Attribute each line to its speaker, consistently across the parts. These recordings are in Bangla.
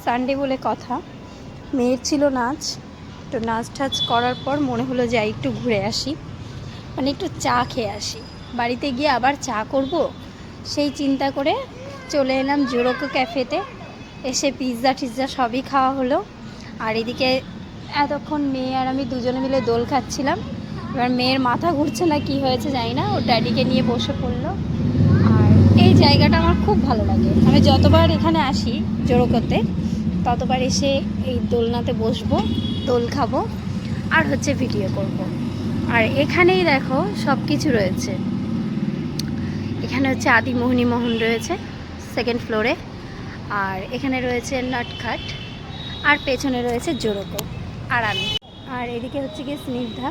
Speaker 1: সানডে বলে কথা, মেয়ের ছিল নাচ। তো নাচ টাচ করার পর মনে হলো যাই একটু ঘুরে আসি, মানে একটু চা খেয়ে আসি। বাড়িতে গিয়ে আবার চা করব সেই চিন্তা করে চলে এলাম জোরোকো ক্যাফেতে। এসে পিৎজা টিৎজা সবই খাওয়া হলো। আর এদিকে এতক্ষণ মেয়ে আর আমি দুজনে মিলে দোল খাচ্ছিলাম। এবার মেয়ের মাথা ঘুরছে না কি হয়েছে জানি না, ওর ড্যাডিকে নিয়ে বসে পড়লো। আর এই জায়গাটা আমার খুব ভালো লাগে, আমি যতবার এখানে আসি জোরোকোতে ততবার এসে এই দোলনাতে বসবো, দোল খাবো আর হচ্ছে ভিডিও করব। আর এখানেই দেখো সব কিছু রয়েছে। এখানে হচ্ছে আদি মোহিনী মোহন রয়েছে সেকেন্ড ফ্লোরে, আর এখানে রয়েছে নটখাট, আর পেছনে রয়েছে জোরোকো আর আমি। আর এদিকে হচ্ছে গিয়ে স্নিগ্ধা,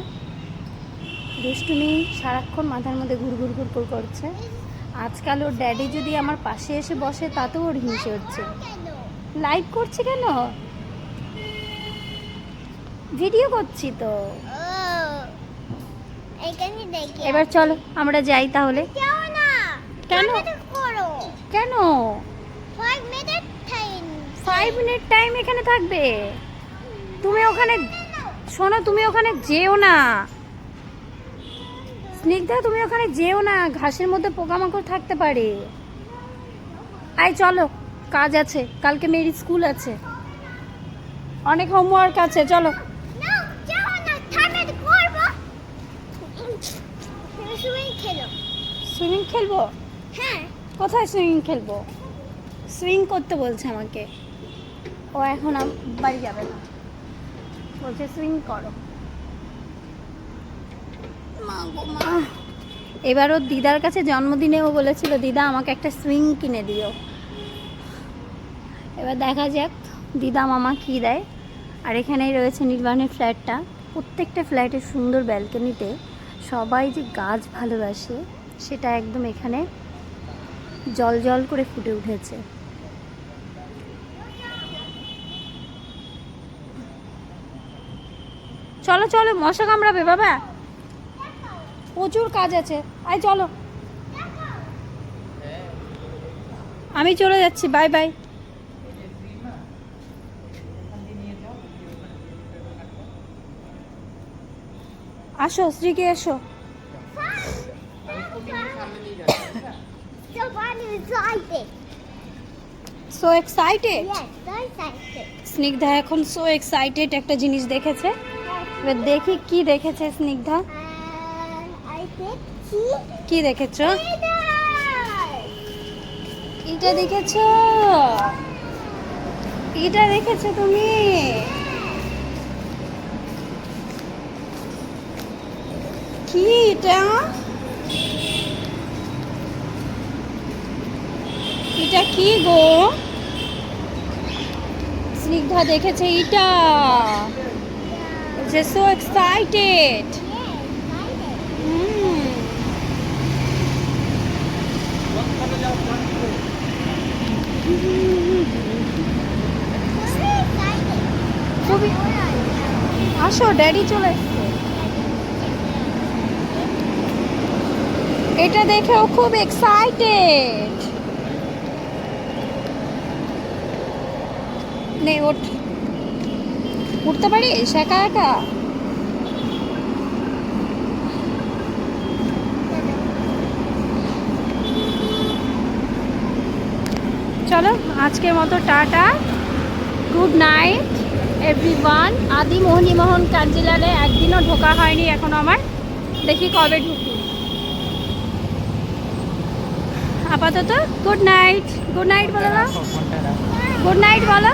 Speaker 1: দুষ্টুমি সারাক্ষণ মাথার মধ্যে ঘুরঘুর ঘুরঘুর করছে। আজকাল ওর ড্যাডি যদি আমার পাশে এসে বসে তাতেও ওর হিংসে হচ্ছে। লাইভ করছি কেন? ভিডিও করছি তো। এবার চলো আমরা যাই তাহলে। কেন কেন 5 মিনিট টাইম এখানে থাকবে? তুমি ওখানে শোনো, তুমি ওখানে যেও না স্নিগ্ধা, তুমি ওখানে যেও না, ঘাসের মধ্যে পোকামাকড় থাকতে পারে। আয় চলো, কাজ আছে, কালকে মেয়ের স্কুল আছে, অনেক হোমওয়ার্ক আছে, চলো। সুইমিং খেলবো? হ্যাঁ। কোথায় সুইমিং খেলবো? সুইং করতে বলছে আমাকে। ও এখন বাড়ি যাবে না, বলছে সুইং করো। এবার ওর দিদার কাছে জন্মদিনেও বলেছিল দিদা আমাকে একটা সুইং কিনে দিও। এবার দেখা যাক দিদা মামা কী দেয়। আর এখানেই রয়েছে নির্বাণের ফ্ল্যাটটা। প্রত্যেকটা ফ্ল্যাটের সুন্দর ব্যালকনিতে সবাই যে গাছ ভালোবাসে সেটা একদম এখানে জল জল করে ফুটে উঠেছে। চলো চলো, মশা কামড়াবে বাবা, প্রচুর কাজ আছে। আয় চলো, আমি চলে যাচ্ছি, বাই বাই। আসো শ্রীকে, এসো। So excited? স্নিগ্ধা এখন সো এক্সাইটেড একটা জিনিস দেখেছে। এবার দেখি কি দেখেছে স্নিগ্ধা। কি দেখেছো? এটা দেখেছো? এটা দেখেছো তুমি? কি এটা? এটা কি গো? স্নিগ্ধা দেখেছে এটা, যে সো এক্সাইটেড। আসো, ড্যাডি চলে এসছে। এটা দেখেও খুব এক্সাইটেড। নে ওঠ, উঠতে পারিস একা একা? চলো আজকের মতো টাটা, গুড নাইট এভরিওয়ান। আদি মোহিনী মোহন কাঞ্জিলালে একদিনও ঢোকা হয়নি এখন আমার, দেখি কবে ঢুকি। আপাতত গুড নাইট। গুড নাইট বলো না, গুড নাইট বলো।